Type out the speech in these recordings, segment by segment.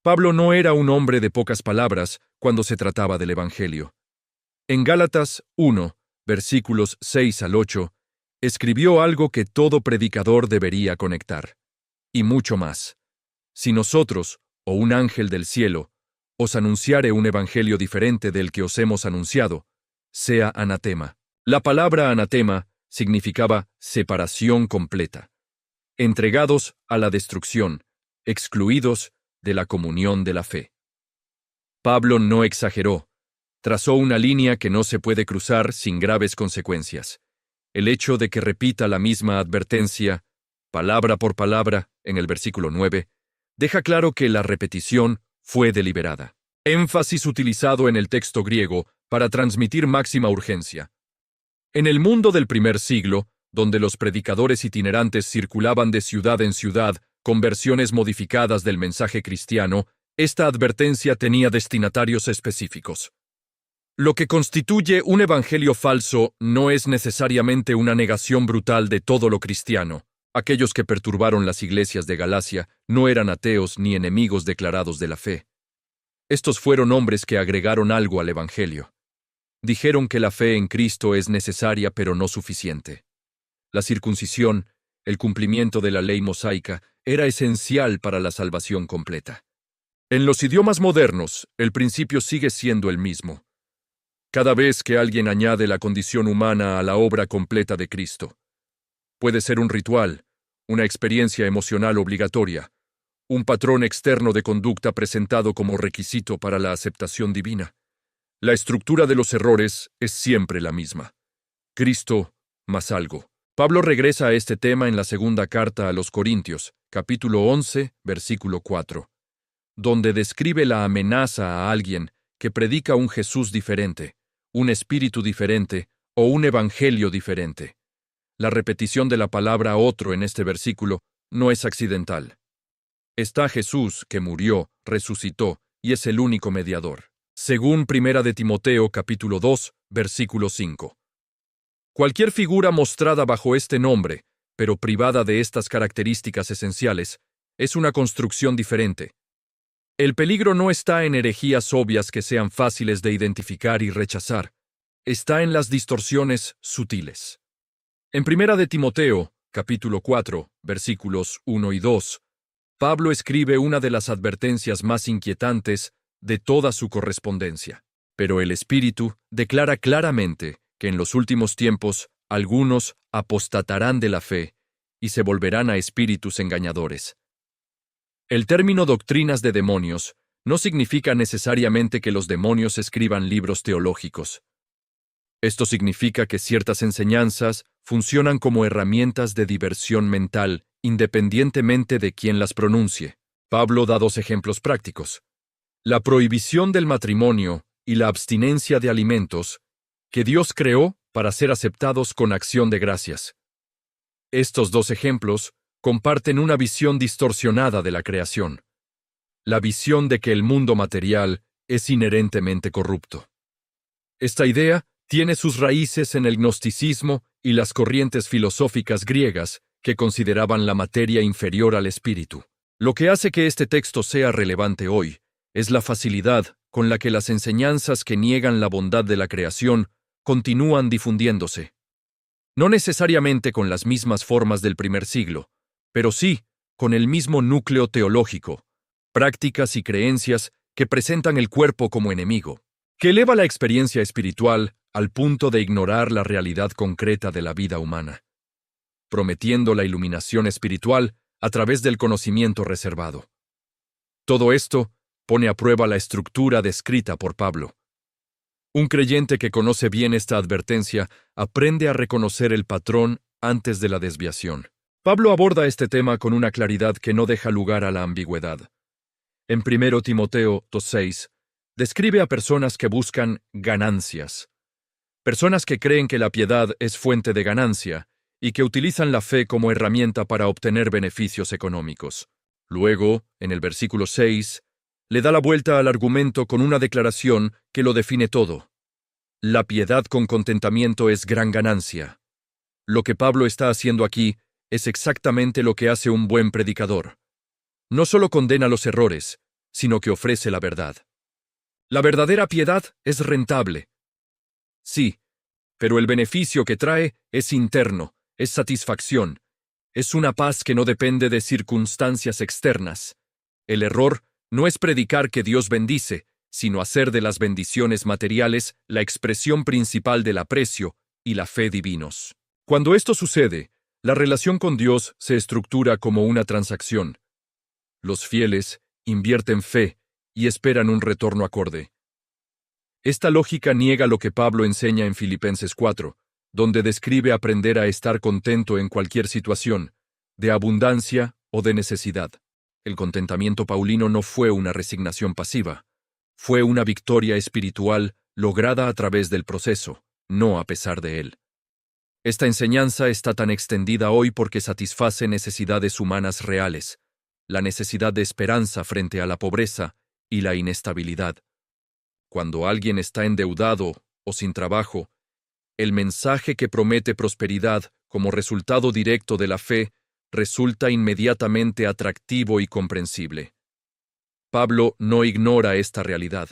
Pablo no era un hombre de pocas palabras cuando se trataba del Evangelio. En Gálatas 1, versículos 6 al 8, escribió algo que todo predicador debería conectar. Y mucho más. Si nosotros, o un ángel del cielo, os anunciare un evangelio diferente del que os hemos anunciado, sea anatema. La palabra anatema significaba separación completa. Entregados a la destrucción, excluidos de la comunión de la fe. Pablo no exageró. Trazó una línea que no se puede cruzar sin graves consecuencias. El hecho de que repita la misma advertencia, palabra por palabra, en el versículo 9, deja claro que la repetición fue deliberada. Énfasis utilizado en el texto griego para transmitir máxima urgencia. En el mundo del primer siglo, donde los predicadores itinerantes circulaban de ciudad en ciudad con versiones modificadas del mensaje cristiano, esta advertencia tenía destinatarios específicos. Lo que constituye un evangelio falso no es necesariamente una negación brutal de todo lo cristiano. Aquellos que perturbaron las iglesias de Galacia no eran ateos ni enemigos declarados de la fe. Estos fueron hombres que agregaron algo al evangelio. Dijeron que la fe en Cristo es necesaria pero no suficiente. La circuncisión, el cumplimiento de la ley mosaica, era esencial para la salvación completa. En los idiomas modernos, el principio sigue siendo el mismo. Cada vez que alguien añade la condición humana a la obra completa de Cristo, puede ser un ritual, una experiencia emocional obligatoria, un patrón externo de conducta presentado como requisito para la aceptación divina. La estructura de los errores es siempre la misma. Cristo más algo. Pablo regresa a este tema en la segunda carta a los Corintios, capítulo 11, versículo 4, donde describe la amenaza a alguien que predica un Jesús diferente, un espíritu diferente o un evangelio diferente. La repetición de la palabra otro en este versículo no es accidental. Está Jesús, que murió, resucitó, y es el único mediador. Según 1 de Timoteo, capítulo 2, versículo 5. Cualquier figura mostrada bajo este nombre, pero privada de estas características esenciales, es una construcción diferente. El peligro no está en herejías obvias que sean fáciles de identificar y rechazar. Está en las distorsiones sutiles. En 1 de Timoteo, capítulo 4, versículos 1 y 2, Pablo escribe una de las advertencias más inquietantes de toda su correspondencia. Pero el Espíritu declara claramente que en los últimos tiempos algunos apostatarán de la fe y se volverán a espíritus engañadores. El término doctrinas de demonios no significa necesariamente que los demonios escriban libros teológicos. Esto significa que ciertas enseñanzas funcionan como herramientas de diversión mental, independientemente de quién las pronuncie. Pablo da dos ejemplos prácticos: la prohibición del matrimonio y la abstinencia de alimentos que Dios creó para ser aceptados con acción de gracias. Estos dos ejemplos comparten una visión distorsionada de la creación, la visión de que el mundo material es inherentemente corrupto. Esta idea tiene sus raíces en el gnosticismo y las corrientes filosóficas griegas que consideraban la materia inferior al espíritu. Lo que hace que este texto sea relevante hoy es la facilidad con la que las enseñanzas que niegan la bondad de la creación continúan difundiéndose. No necesariamente con las mismas formas del primer siglo, pero sí con el mismo núcleo teológico, prácticas y creencias que presentan el cuerpo como enemigo, que eleva la experiencia espiritual al punto de ignorar la realidad concreta de la vida humana, prometiendo la iluminación espiritual a través del conocimiento reservado. Todo esto pone a prueba la estructura descrita por Pablo. Un creyente que conoce bien esta advertencia aprende a reconocer el patrón antes de la desviación. Pablo aborda este tema con una claridad que no deja lugar a la ambigüedad. En 1 Timoteo 2:6, describe a personas que buscan ganancias. Personas que creen que la piedad es fuente de ganancia y que utilizan la fe como herramienta para obtener beneficios económicos. Luego, en el versículo 6, le da la vuelta al argumento con una declaración que lo define todo. La piedad con contentamiento es gran ganancia. Lo que Pablo está haciendo aquí es exactamente lo que hace un buen predicador. No solo condena los errores, sino que ofrece la verdad. La verdadera piedad es rentable. Sí, pero el beneficio que trae es interno, es satisfacción, es una paz que no depende de circunstancias externas. El error no es predicar que Dios bendice, sino hacer de las bendiciones materiales la expresión principal del aprecio y la fe divinos. Cuando esto sucede, la relación con Dios se estructura como una transacción. Los fieles invierten fe y esperan un retorno acorde. Esta lógica niega lo que Pablo enseña en Filipenses 4, donde describe aprender a estar contento en cualquier situación, de abundancia o de necesidad. El contentamiento paulino no fue una resignación pasiva, fue una victoria espiritual lograda a través del proceso, no a pesar de él. Esta enseñanza está tan extendida hoy porque satisface necesidades humanas reales, la necesidad de esperanza frente a la pobreza y la inestabilidad. Cuando alguien está endeudado o sin trabajo, el mensaje que promete prosperidad como resultado directo de la fe resulta inmediatamente atractivo y comprensible. Pablo no ignora esta realidad.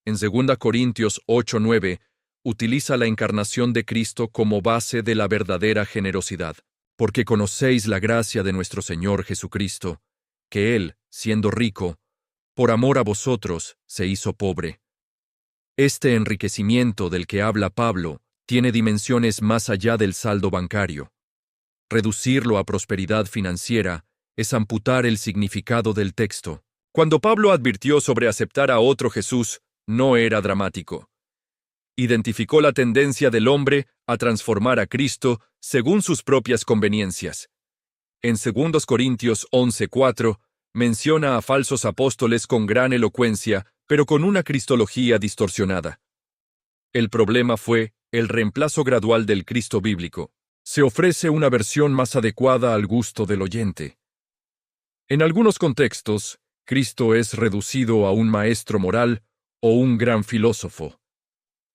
En 2 Corintios 8:9, utiliza la encarnación de Cristo como base de la verdadera generosidad, porque conocéis la gracia de nuestro Señor Jesucristo, que Él, siendo rico, por amor a vosotros, se hizo pobre. Este enriquecimiento del que habla Pablo tiene dimensiones más allá del saldo bancario. Reducirlo a prosperidad financiera es amputar el significado del texto. Cuando Pablo advirtió sobre aceptar a otro Jesús, no era dramático. Identificó la tendencia del hombre a transformar a Cristo según sus propias conveniencias. En 2 Corintios 11:4, menciona a falsos apóstoles con gran elocuencia, pero con una cristología distorsionada. El problema fue el reemplazo gradual del Cristo bíblico. Se ofrece una versión más adecuada al gusto del oyente. En algunos contextos, Cristo es reducido a un maestro moral o un gran filósofo.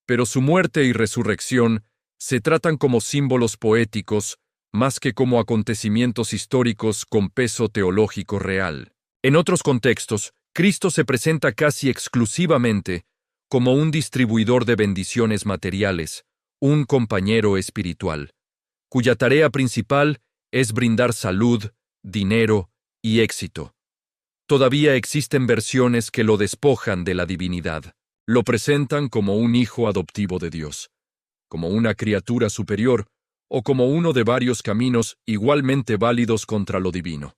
Pero su muerte y resurrección se tratan como símbolos poéticos más que como acontecimientos históricos con peso teológico real. En otros contextos, Cristo se presenta casi exclusivamente como un distribuidor de bendiciones materiales, un compañero espiritual, cuya tarea principal es brindar salud, dinero y éxito. Todavía existen versiones que lo despojan de la divinidad. Lo presentan como un hijo adoptivo de Dios, como una criatura superior o como uno de varios caminos igualmente válidos contra lo divino.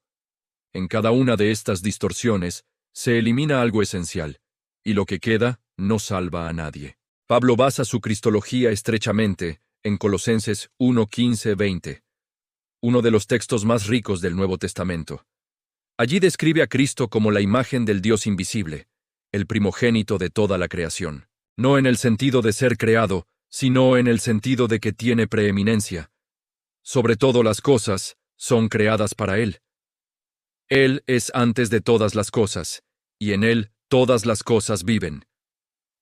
En cada una de estas distorsiones se elimina algo esencial, y lo que queda no salva a nadie. Pablo basa su cristología estrechamente en Colosenses 1:15-20, uno de los textos más ricos del Nuevo Testamento. Allí describe a Cristo como la imagen del Dios invisible, el primogénito de toda la creación, no en el sentido de ser creado, sino en el sentido de que tiene preeminencia. Sobre todo las cosas son creadas para Él. Él es antes de todas las cosas, y en Él todas las cosas viven.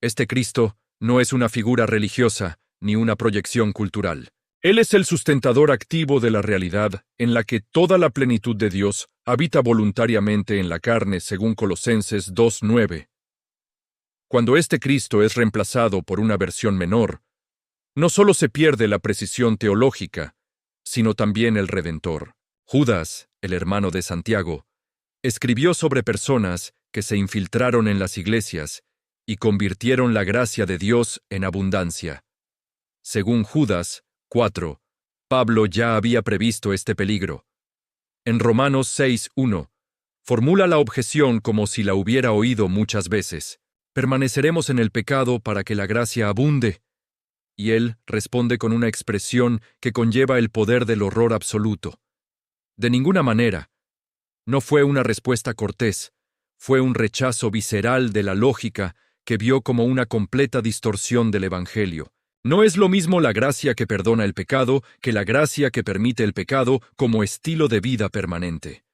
Este Cristo no es una figura religiosa ni una proyección cultural. Él es el sustentador activo de la realidad en la que toda la plenitud de Dios habita voluntariamente en la carne, según Colosenses 2:9. Cuando este Cristo es reemplazado por una versión menor, no solo se pierde la precisión teológica, sino también el Redentor. Judas, el hermano de Santiago, escribió sobre personas que se infiltraron en las iglesias y convirtieron la gracia de Dios en abundancia. Según Judas 4, Pablo ya había previsto este peligro. En Romanos 6:1, formula la objeción como si la hubiera oído muchas veces. ¿Permaneceremos en el pecado para que la gracia abunde? Y él responde con una expresión que conlleva el poder del horror absoluto. De ninguna manera. No fue una respuesta cortés, fue un rechazo visceral de la lógica que vio como una completa distorsión del Evangelio. No es lo mismo la gracia que perdona el pecado que la gracia que permite el pecado como estilo de vida permanente.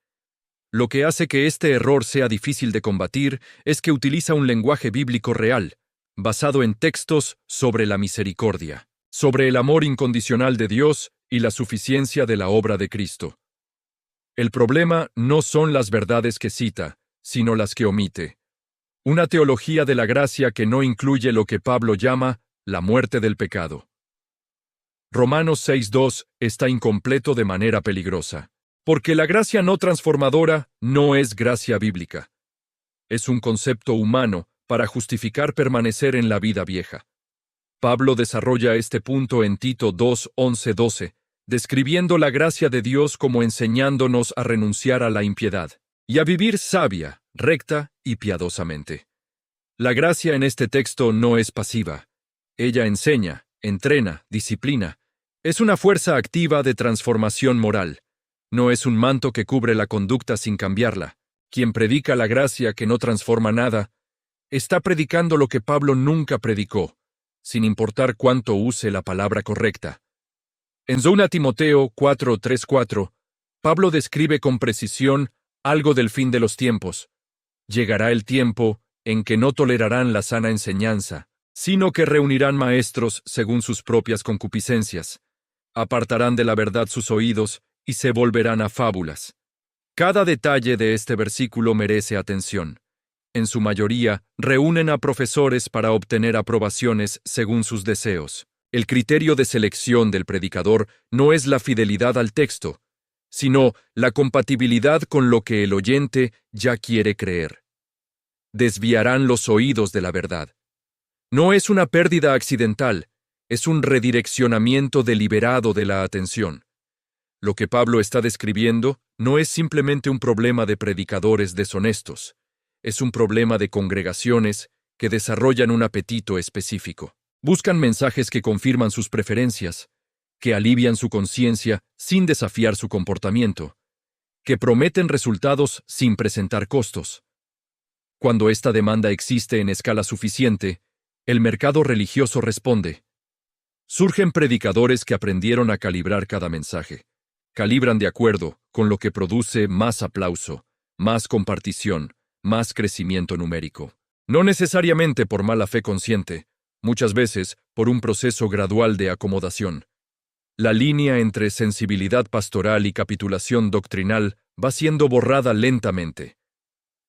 Lo que hace que este error sea difícil de combatir es que utiliza un lenguaje bíblico real, basado en textos sobre la misericordia, sobre el amor incondicional de Dios y la suficiencia de la obra de Cristo. El problema no son las verdades que cita, sino las que omite. Una teología de la gracia que no incluye lo que Pablo llama la muerte del pecado. Romanos 6:2 está incompleto de manera peligrosa, porque la gracia no transformadora no es gracia bíblica. Es un concepto humano para justificar permanecer en la vida vieja. Pablo desarrolla este punto en Tito 2:11-12, describiendo la gracia de Dios como enseñándonos a renunciar a la impiedad y a vivir sabia, recta y piadosamente. La gracia en este texto no es pasiva. Ella enseña, entrena, disciplina. Es una fuerza activa de transformación moral. No es un manto que cubre la conducta sin cambiarla. Quien predica la gracia que no transforma nada, está predicando lo que Pablo nunca predicó, sin importar cuánto use la palabra correcta. En 2 Timoteo 4:3-4, Pablo describe con precisión algo del fin de los tiempos. Llegará el tiempo en que no tolerarán la sana enseñanza, sino que reunirán maestros según sus propias concupiscencias. Apartarán de la verdad sus oídos y se volverán a fábulas. Cada detalle de este versículo merece atención. En su mayoría, reúnen a profesores para obtener aprobaciones según sus deseos. El criterio de selección del predicador no es la fidelidad al texto, sino la compatibilidad con lo que el oyente ya quiere creer. Desviarán los oídos de la verdad. No es una pérdida accidental, es un redireccionamiento deliberado de la atención. Lo que Pablo está describiendo no es simplemente un problema de predicadores deshonestos, es un problema de congregaciones que desarrollan un apetito específico. Buscan mensajes que confirman sus preferencias, que alivian su conciencia sin desafiar su comportamiento, que prometen resultados sin presentar costos. Cuando esta demanda existe en escala suficiente, el mercado religioso responde. Surgen predicadores que aprendieron a calibrar cada mensaje. Calibran de acuerdo con lo que produce más aplauso, más compartición, más crecimiento numérico. No necesariamente por mala fe consciente, muchas veces por un proceso gradual de acomodación. La línea entre sensibilidad pastoral y capitulación doctrinal va siendo borrada lentamente.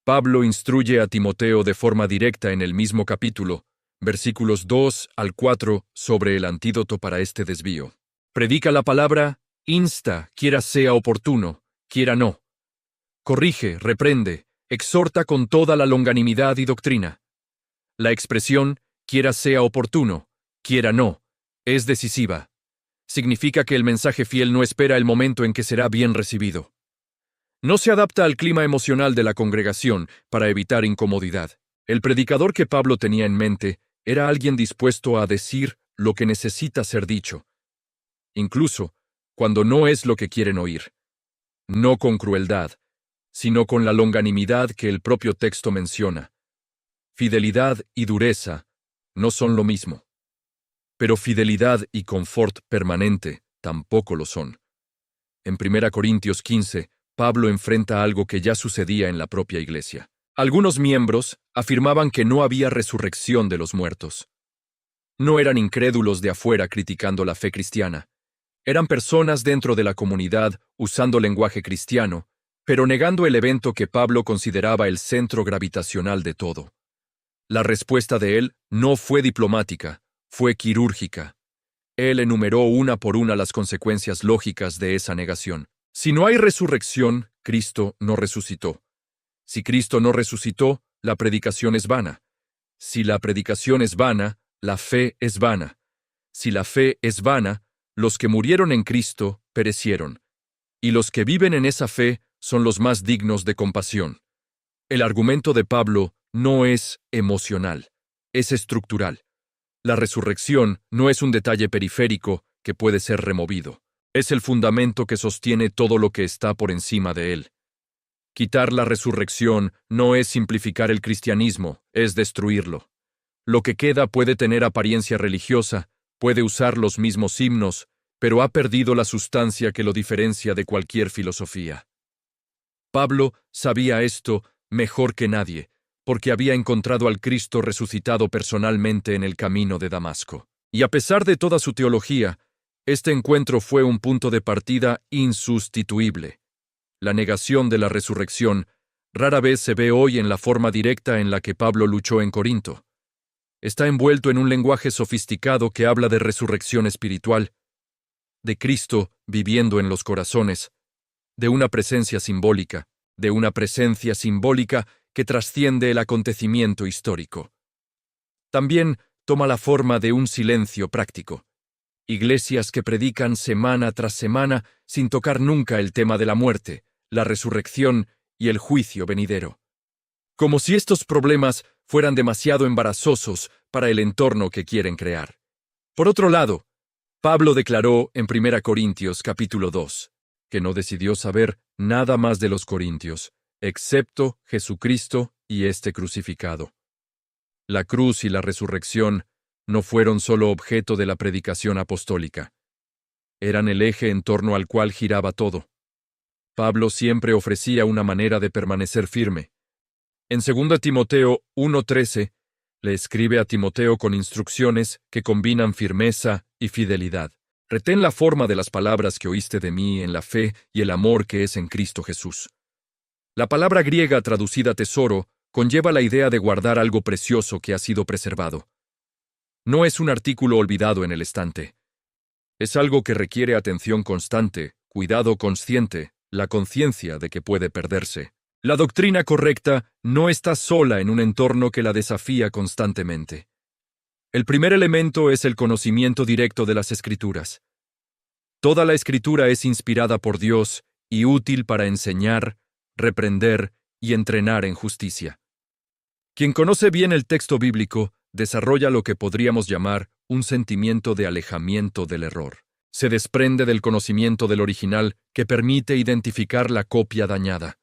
Pablo instruye a Timoteo de forma directa en el mismo capítulo, versículos 2-4, sobre el antídoto para este desvío. Predica la palabra, insta, quiera sea oportuno, quiera no. Corrige, reprende, exhorta con toda la longanimidad y doctrina. La expresión, quiera sea oportuno, quiera no, es decisiva. Significa que el mensaje fiel no espera el momento en que será bien recibido. No se adapta al clima emocional de la congregación para evitar incomodidad. El predicador que Pablo tenía en mente era alguien dispuesto a decir lo que necesita ser dicho, incluso cuando no es lo que quieren oír. No con crueldad, sino con la longanimidad que el propio texto menciona. Fidelidad y dureza no son lo mismo. Pero fidelidad y confort permanente tampoco lo son. En 1 Corintios 15, Pablo enfrenta algo que ya sucedía en la propia iglesia. Algunos miembros afirmaban que no había resurrección de los muertos. No eran incrédulos de afuera criticando la fe cristiana. Eran personas dentro de la comunidad usando lenguaje cristiano, pero negando el evento que Pablo consideraba el centro gravitacional de todo. La respuesta de él no fue diplomática, fue quirúrgica. Él enumeró una por una las consecuencias lógicas de esa negación. Si no hay resurrección, Cristo no resucitó. Si Cristo no resucitó, la predicación es vana. Si la predicación es vana, la fe es vana. Si la fe es vana, los que murieron en Cristo perecieron. Y los que viven en esa fe son los más dignos de compasión. El argumento de Pablo no es emocional, es estructural. La resurrección no es un detalle periférico que puede ser removido. Es el fundamento que sostiene todo lo que está por encima de él. Quitar la resurrección no es simplificar el cristianismo, es destruirlo. Lo que queda puede tener apariencia religiosa, puede usar los mismos himnos, pero ha perdido la sustancia que lo diferencia de cualquier filosofía. Pablo sabía esto mejor que nadie, porque había encontrado al Cristo resucitado personalmente en el camino de Damasco. Y a pesar de toda su teología, este encuentro fue un punto de partida insustituible. La negación de la resurrección rara vez se ve hoy en la forma directa en la que Pablo luchó en Corinto. Está envuelto en un lenguaje sofisticado que habla de resurrección espiritual, de Cristo viviendo en los corazones, de una presencia simbólica que trasciende el acontecimiento histórico. También toma la forma de un silencio práctico. Iglesias que predican semana tras semana sin tocar nunca el tema de la muerte, la resurrección y el juicio venidero. Como si estos problemas fueran demasiado embarazosos para el entorno que quieren crear. Por otro lado, Pablo declaró en 1 Corintios capítulo 2, que no decidió saber nada más de los corintios, excepto Jesucristo y este crucificado. La cruz y la resurrección no fueron solo objeto de la predicación apostólica. Eran el eje en torno al cual giraba todo. Pablo siempre ofrecía una manera de permanecer firme. En 2 Timoteo 1:13, le escribe a Timoteo con instrucciones que combinan firmeza y fidelidad. Retén la forma de las palabras que oíste de mí en la fe y el amor que es en Cristo Jesús. La palabra griega traducida tesoro conlleva la idea de guardar algo precioso que ha sido preservado. No es un artículo olvidado en el estante. Es algo que requiere atención constante, cuidado consciente, la conciencia de que puede perderse. La doctrina correcta no está sola en un entorno que la desafía constantemente. El primer elemento es el conocimiento directo de las Escrituras. Toda la Escritura es inspirada por Dios y útil para enseñar, reprender y entrenar en justicia. Quien conoce bien el texto bíblico desarrolla lo que podríamos llamar un sentimiento de alejamiento del error. Se desprende del conocimiento del original que permite identificar la copia dañada.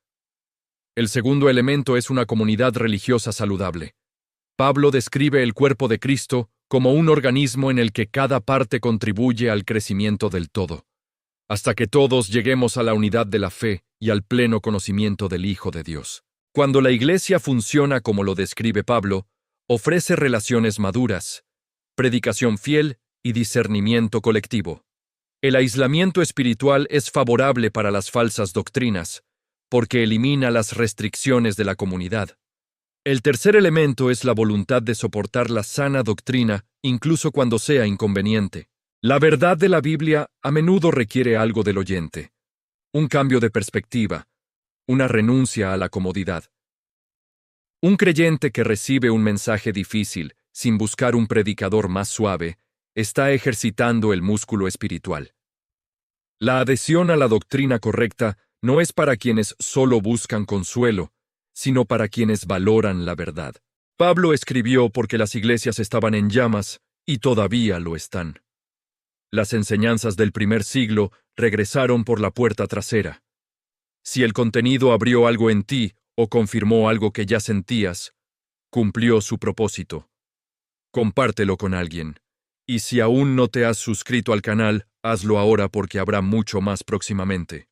El segundo elemento es una comunidad religiosa saludable. Pablo describe el cuerpo de Cristo como un organismo en el que cada parte contribuye al crecimiento del todo, hasta que todos lleguemos a la unidad de la fe y al pleno conocimiento del Hijo de Dios. Cuando la Iglesia funciona como lo describe Pablo, ofrece relaciones maduras, predicación fiel y discernimiento colectivo. El aislamiento espiritual es favorable para las falsas doctrinas, porque elimina las restricciones de la comunidad. El tercer elemento es la voluntad de soportar la sana doctrina, incluso cuando sea inconveniente. La verdad de la Biblia a menudo requiere algo del oyente, un cambio de perspectiva, una renuncia a la comodidad. Un creyente que recibe un mensaje difícil, sin buscar un predicador más suave, está ejercitando el músculo espiritual. La adhesión a la doctrina correcta no es para quienes solo buscan consuelo, sino para quienes valoran la verdad. Pablo escribió porque las iglesias estaban en llamas y todavía lo están. Las enseñanzas del primer siglo regresaron por la puerta trasera. Si el contenido abrió algo en ti o confirmó algo que ya sentías, cumplió su propósito. Compártelo con alguien. Y si aún no te has suscrito al canal, hazlo ahora porque habrá mucho más próximamente.